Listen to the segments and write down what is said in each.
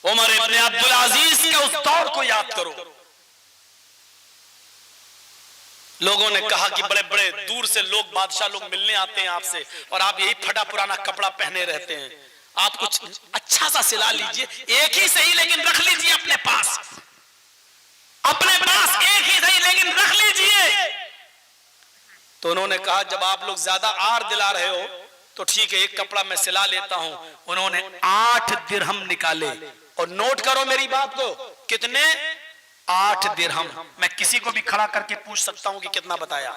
उमर इब्न अब्दुल अजीज के उस दौर को याद करो। लोगों ने कहा कि बड़े बड़े दूर से लोग, बादशाह लोग मिलने आते हैं आपसे, और आप यही फटा पुराना कपड़ा पहने रहते हैं। आप कुछ अच्छा सा सिला लीजिए, एक ही सही लेकिन रख लीजिए अपने पास, एक ही सही लेकिन रख लीजिए। तो उन्होंने कहा जब आप लोग ज्यादा आर दिला रहे हो तो ठीक है, एक कपड़ा मैं सिला लेता हूं। उन्होंने 8 दिरहम निकाले, और नोट करो मेरी बात को, कितने? 8 दिरहम। मैं किसी को भी खड़ा करके पूछ सकता हूं कि कितना बताया।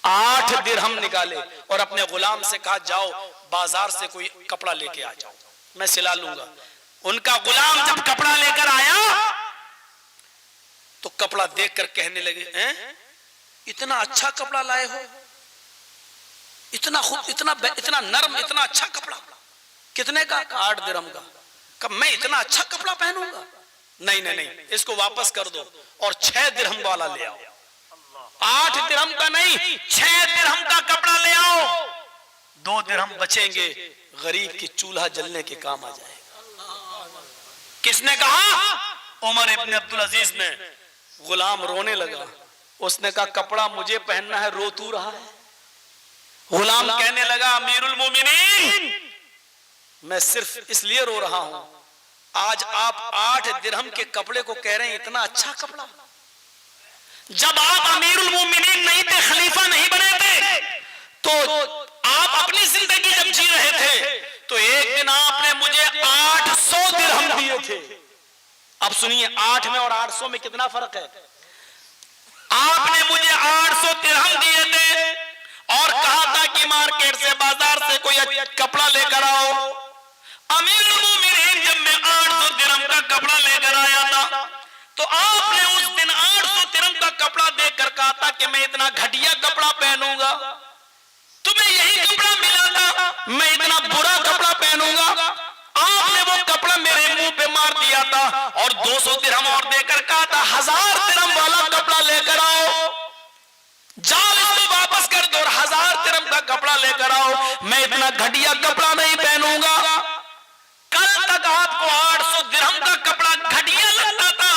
8 दिरहम निकाले और अपने गुलाम से कहा जाओ बाजार से कोई कपड़ा लेके आ जाओ, मैं सिला लूंगा। उनका गुलाम जब कपड़ा लेकर आया तो कपड़ा देखकर कहने लगे, हैं इतना अच्छा कपड़ा लाए हो, इतना खूब, इतना नरम, इतना अच्छा कपड़ा, कितने का? 8 दिरहम का। कब मैं इतना अच्छा कपड़ा पहनूंगा? नहीं नहीं नहीं, इसको वापस कर दो और 6 दिरहम वाला ले आओ। 8 दिरहम का नहीं, 6 दिरहम का कपड़ा ले आओ। 2 दिरहम बचेंगे, गरीब की चूल्हा जलने के काम आ जाएगा। किसने कहा? उमर इब्न अब्दुल अजीज ने। गुलाम रोने लगा। उसने कहा कपड़ा मुझे पहनना है, रो तू रहा है? गुलाम कहने लगा अमीरुल मोमिनीन, मैं सिर्फ इसलिए रो रहा हूं, आज आप 8 दिरहम के कपड़े को कह रहे हैं इतना अच्छा कपड़ा। जब आप अमीरुल मोमिनीन नहीं थे, खलीफा नहीं बने थे, तो आप अपनी जिंदगी जब जी रहे थे तो एक दिन आपने मुझे 800 दिरहम दिए थे। अब सुनिए, 8 में और 800 में कितना फर्क है। आपने मुझे 800 दिरहम दिए थे और कहा था कि मार्केट से, बाजार से कोई कपड़ा लेकर आओ। अमीरुल मोमिनीन जब मैं 800 दिरहम का कपड़ा लेकर आया था तो आपने उस दिन 800 दिरहम का कपड़ा देकर कहा था कि मैं इतना घटिया कपड़ा पहनूंगा। तुम्हें यही कपड़ा मिला था, मैं इतना बुरा कपड़ा पहनूंगा। आपने वो कपड़ा मेरे मुंह पे मार दिया था और 200 दिरहम और देकर कहा था 1000 दिरहम वाला कपड़ा लेकर आओ। जाओ इसको वापस कर दो और 1000 दिरहम का कपड़ा लेकर आओ। मैं इतना घटिया कपड़ा नहीं पहनूंगा। कल तक आपको 800 दिरहम का कपड़ा घटिया लगता था,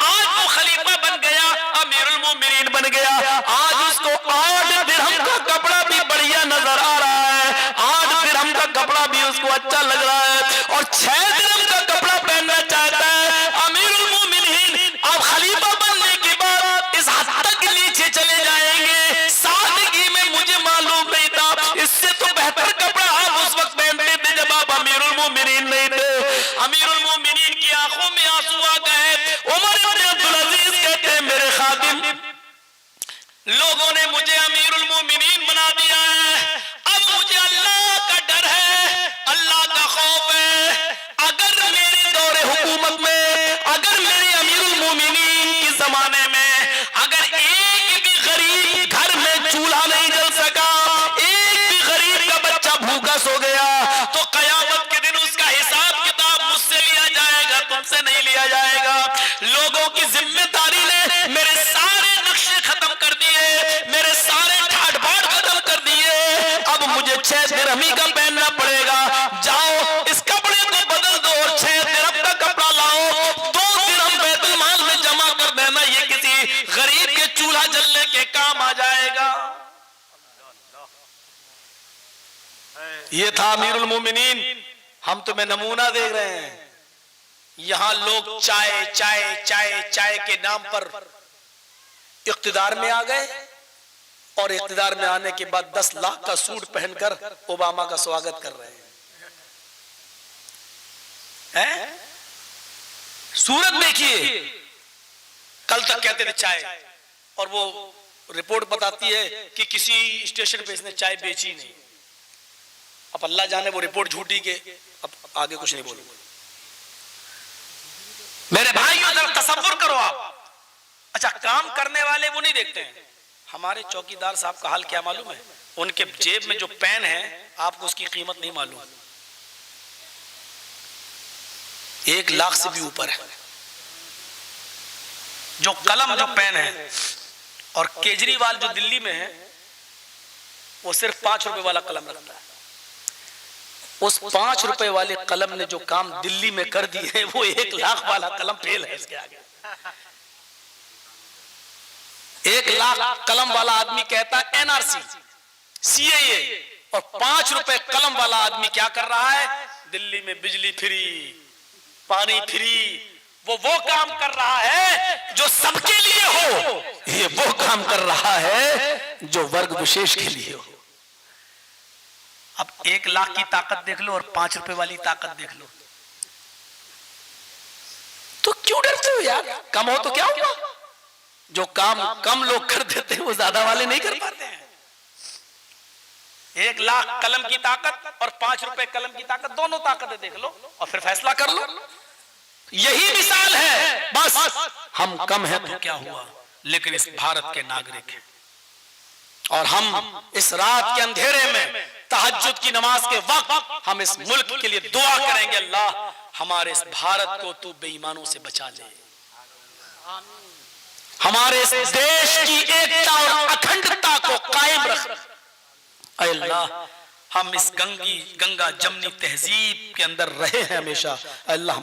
आज वो खलीफा बन गया, अमीरुल मोमिनीन बन गया, आज उसको 8 दिरहम का कपड़ा भी बढ़िया नजर आ रहा है, 8 दिरहम का कपड़ा भी उसको अच्छा लग रहा है और 6 दिरहम का कपड़ा पहनना चाहता है। अमीरुल मोमिनीन अब खलीफा बनने के बाद इस हद तक नीचे चले जाएंगे। सादगी में मुझे मालूम नहीं था, इससे तो बेहतर कपड़ा आप उस वक्त पहनते थे जब आप अमीरुल मोमिनीन नहीं थे। अमीरुल मोमिनीन की आंखों में आंसू आ गए। उमर इब्न अब्दुल अजीज कहते हैं मेरे खादिम, लोगों ने मुझे अमीरुल मोमिनीन बना दिया है, अब मुझे अल्लाह का डर है, अल्लाह का खौफ है। अगर मेरे दौरे हुकूमत में, अगर मेरे अमीरुल मोमिनीन के जमाने में अगर एक भी गरीब घर में चूल्हा नहीं जल सका, एक भी गरीब का बच्चा भूखा सो गया, तो कयामत के दिन उसका हिसाब किताब मुझसे लिया जाएगा, तुमसे नहीं लिया जाएगा। लोगों की जिम्मेदारी ने मेरे सारे नक्शे खत्म कर दिए, मेरे सारे ठाट बाट खत्म कर दिए। अब मुझे 6 दिरहमी का पहनना पड़ेगा। जाओ इस कपड़े को बदल दो और 6 दिरहम का कपड़ा लाओ, 2 दिरहम बैतुल माल में जमा कर देना, ये किसी गरीब के चूल्हा जलने के काम आ जाएगा। ये था अमीरुल मोमिनीन। हम तुम्हें नमूना देख रहे हैं। यहां लोग चाय चाय चाय चाय के नाम पर इख्तिदार में आ गए और इख्तिदार में आने के बाद 10 लाख का सूट पहनकर ओबामा का स्वागत कर रहे हैं। सूरत देखिए, कल तक कहते थे चाय, और वो रिपोर्ट बताती है कि किसी स्टेशन पे इसने चाय बेची नहीं। अब अल्लाह जाने वो रिपोर्ट झूठी के, अब आगे कुछ नहीं बोलूंगा। मेरे भाइयों जरा तसव्वुर करो आप। अच्छा, काम करने वाले वो नहीं देखते हैं। हमारे चौकीदार साहब का हाल क्या मालूम है? उनके जेब में जो पेन है आपको उसकी कीमत नहीं मालूम, 1 लाख से भी ऊपर है जो कलम, जो पेन है। और केजरीवाल जो दिल्ली में है वो सिर्फ 5 रुपए वाला कलम रखता है। उस 5 रुपए वाले कलम ने जो काम दिल्ली में कर दिए है, वो 1 लाख वाला कलम फेल है इसके आगे। 1 लाख कलम वाला आदमी कहता है एनआरसी, सीएए, और 5 रुपए कलम वाला आदमी क्या कर रहा है? दिल्ली में बिजली फ्री, पानी फ्री, वो काम कर रहा है जो सबके लिए हो, ये वो काम कर रहा है जो वर्ग विशेष के लिए हो। अब 1 लाख की ताकत देख लो और 5 रुपए वाली ताकत देख लो, तो क्यों डरते हो यार? कम हो तो क्या हुआ? जो काम कम लोग कर देते हैं वो ज्यादा वाले नहीं कर पाते हैं। 1 लाख कलम की ताकत और 5 रुपए कलम की ताकत, दोनों ताकतें देख लो और फिर फैसला कर लो। यही मिसाल है। बस हम कम हैं तो क्या हुआ, लेकिन इस भारत के नागरिक हैं, और हम इस रात के अंधेरे में तहज्जुद की नमाज के वक्त हम इस मुल्क के लिए दुआ करेंगे, अल्लाह हमारे इस भारत को तू बेईमानों से बचा ले, हमारे इस देश की एकता और अखंडता को कायम रख। अल्लाह हम इस गंगा जमनी तहजीब के अंदर रहे हैं हमेशा, अल्लाह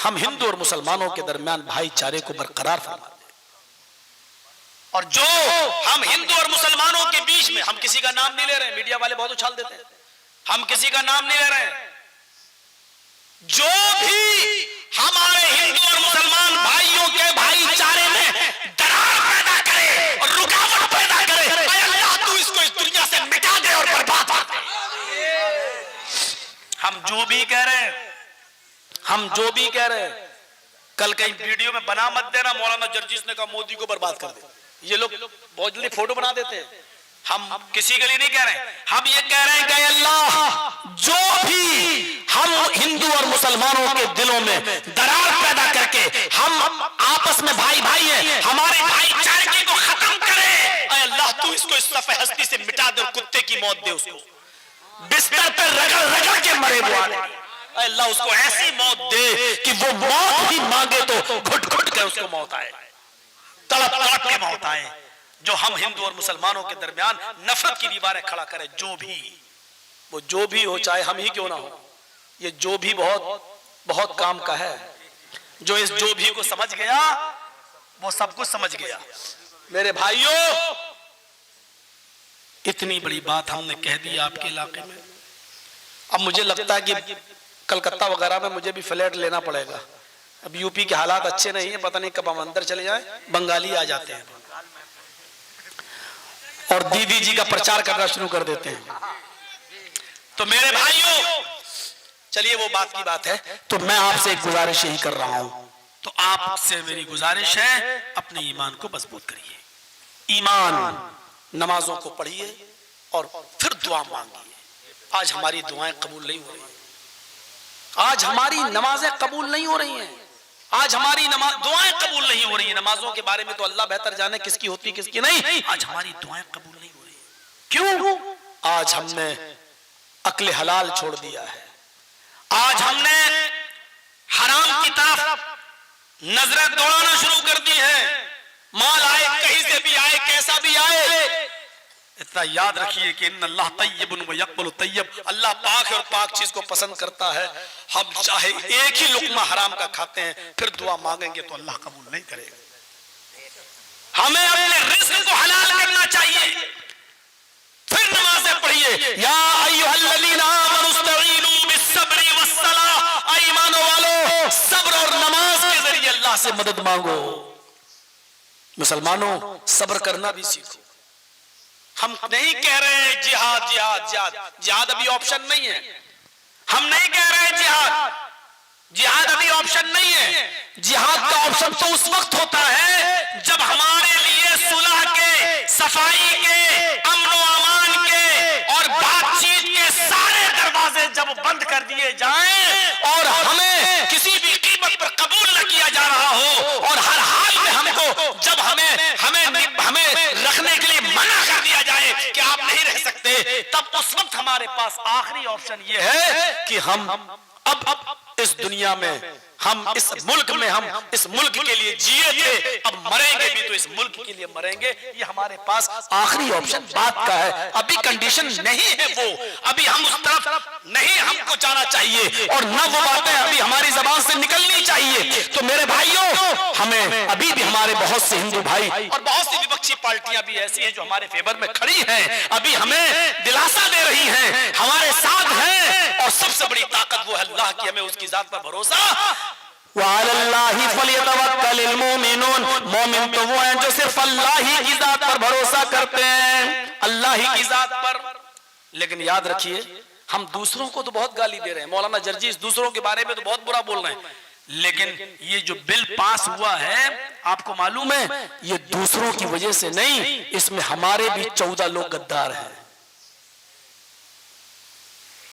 हम हिंदू और मुसलमानों के दरमियान भाईचारे को बरकरार फरमा दे। और जो हम हिंदू और मुसलमानों के बीच में, हम किसी का नाम नहीं ले रहे, मीडिया वाले बहुत उछाल देते हैं, हम किसी का नाम नहीं ले रहे, जो भी हमारे हिंदू और मुसलमान भाइयों के भाईचारे में दरार पैदा करे और रुकावट पैदा करे, अल्लाह तू इसको इस दुनिया से मिटा दे और बर्बाद कर दे। हम जो भी कह रहे हैं, कल कहीं वीडियो में बना मत देना, मौलाना जर्जीस ने कहा मोदी को बर्बाद कर दे। ये लोग बहुत जल्दी फोटो बना देते हैं। हम किसी के लिए नहीं कह रहे, हम ये कह रहे हैं कि अल्लाह जो भी हम हिंदू और मुसलमानों के दिलों में दरार पैदा करके हम आपस में भाई हैं, हमारे भाईचारे को खत्म करे, अल्लाह तू इसको इस सफ़े हस्ती से मिटा दे और कुत्ते की मौत दे, उसको बिस्तर पर रगड़ के मरे वो आदमी, अल्लाह उसको ऐसी मौत दे कि वो मौत ही मांगे तो घुट के उसको मौत आए, तड़प के मौत आए। जो हम हिंदू और मुसलमानों के दरमियान नफरत की दीवारें खड़ा करे, वो जो भी हो, चाहे हम ही क्यों ना हो, ये जो भी बहुत काम का है। जो इस जो भी को समझ गया वो सब कुछ समझ गया। मेरे भाइयों, इतनी बड़ी बात हमने कह दी आपके इलाके में। अब मुझे लगता है कि कलकत्ता वगैरह में मुझे भी फ्लैट लेना पड़ेगा। अब यूपी के हालात अच्छे नहीं है, पता नहीं कब हम अंदर चले जाए, बंगाली आ जाते हैं और दीदी जी का प्रचार करना शुरू कर देते हैं। तो मेरे भाइयों, चलिए वो बात की बात है, तो मैं आपसे एक गुजारिश यही कर रहा हूं, तो आपसे मेरी गुजारिश है, अपने ईमान को मजबूत करिए, ईमान, नमाजों को पढ़िए और फिर दुआ मांगिए। आज हमारी दुआएं कबूल नहीं हो रही, आज हमारी नमाजें कबूल नहीं हो रही हैं, आज हमारी दुआएं कबूल नहीं हो रही हैं। नमाजों के बारे में तो अल्लाह बेहतर जाने किसकी होती किसकी नहीं। आज हमारी दुआएं कबूल नहीं हो रही। क्यों? आज हमने अक्ल हलाल छोड़ दिया है, आज हमने हराम की तरफ नजरें दौड़ाना शुरू कर दी है। माल आए, कहीं से भी आए, कैसा भी आए, इतना याद रखिए कि इन्नल्लाह तय्यबुन व यक़बलु तय्यब, अल्लाह पाक है और पाक चीज को पसंद करता है। हम चाहे एक ही लुक़मा हराम का खाते हैं, फिर दुआ मांगेंगे तो अल्लाह कबूल नहीं करेगा। हमें अपने रिज़्क़ को हलाल करना चाहिए, फिर नमाज़ें पढ़िए। या अय्युहल्लज़ीना आमनुस्तईनू बिस्सब्रि वस्सलाह, ईमान वालों, सब्र और नमाज के जरिए अल्लाह से मदद मांगो। मुसलमानों, सब्र करना भी सीखो। हम नहीं कह रहे हैं जिहाद अभी ऑप्शन नहीं है। हम नहीं कह रहे हैं जिहाद अभी ऑप्शन नहीं है। जिहाद का ऑप्शन तो उस वक्त होता है जब हमारे लिए सुलह के, सफाई के, अमन व अमान के और बातचीत के सारे दरवाजे जब बंद कर दिए जाएं और हमें किसी भी कीमत पर कबूल न किया जा रहा हो और हर हाल में हमको जब हमें रखने के लिए मना कर दिया जाए कि आप नहीं रह सकते, तब उस वक्त हमारे पास आखिरी ऑप्शन ये है कि हम अब इस दुनिया में हम इस मुल्क में, हम इस मुल्क के लिए जिए थे, अब मरेंगे भी तो इस मुल्क के लिए मरेंगे। ये हमारे पास आखिरी ऑप्शन बात का है। अभी कंडीशन नहीं है वो, अभी हम उस तरफ नहीं हमको जाना चाहिए और न वो बातें अभी हमारी जबान से निकलनी चाहिए। तो मेरे भाइयों, हमें अभी भी हमारे बहुत से हिंदू भाई और बहुत सी विपक्षी पार्टियां भी ऐसी हैं जो हमारे फेवर में खड़ी हैं, अभी हमें दिलासा दे रही हैं, हमारे साथ हैं। और सबसे बड़ी ताकत वो है अल्लाह की, हमें उसकी जात पर भरोसा। वअलल्लाहि फलियतवक्कलिल मोमिनून, मोमिन तो वो हैं जो सिर्फ अल्लाह ही की जात पर भरोसा करते हैं, अल्लाह ही की जात पर। लेकिन याद रखिए, हम दूसरों को तो बहुत गाली दे रहे हैं, मौलाना जर्जीस दूसरों के बारे में तो बहुत बुरा बोल रहे हैं, लेकिन ये जो बिल पास हुआ है, आपको मालूम है, ये दूसरों की वजह से नहीं, इसमें हमारे भी 14 लोग गद्दार हैं।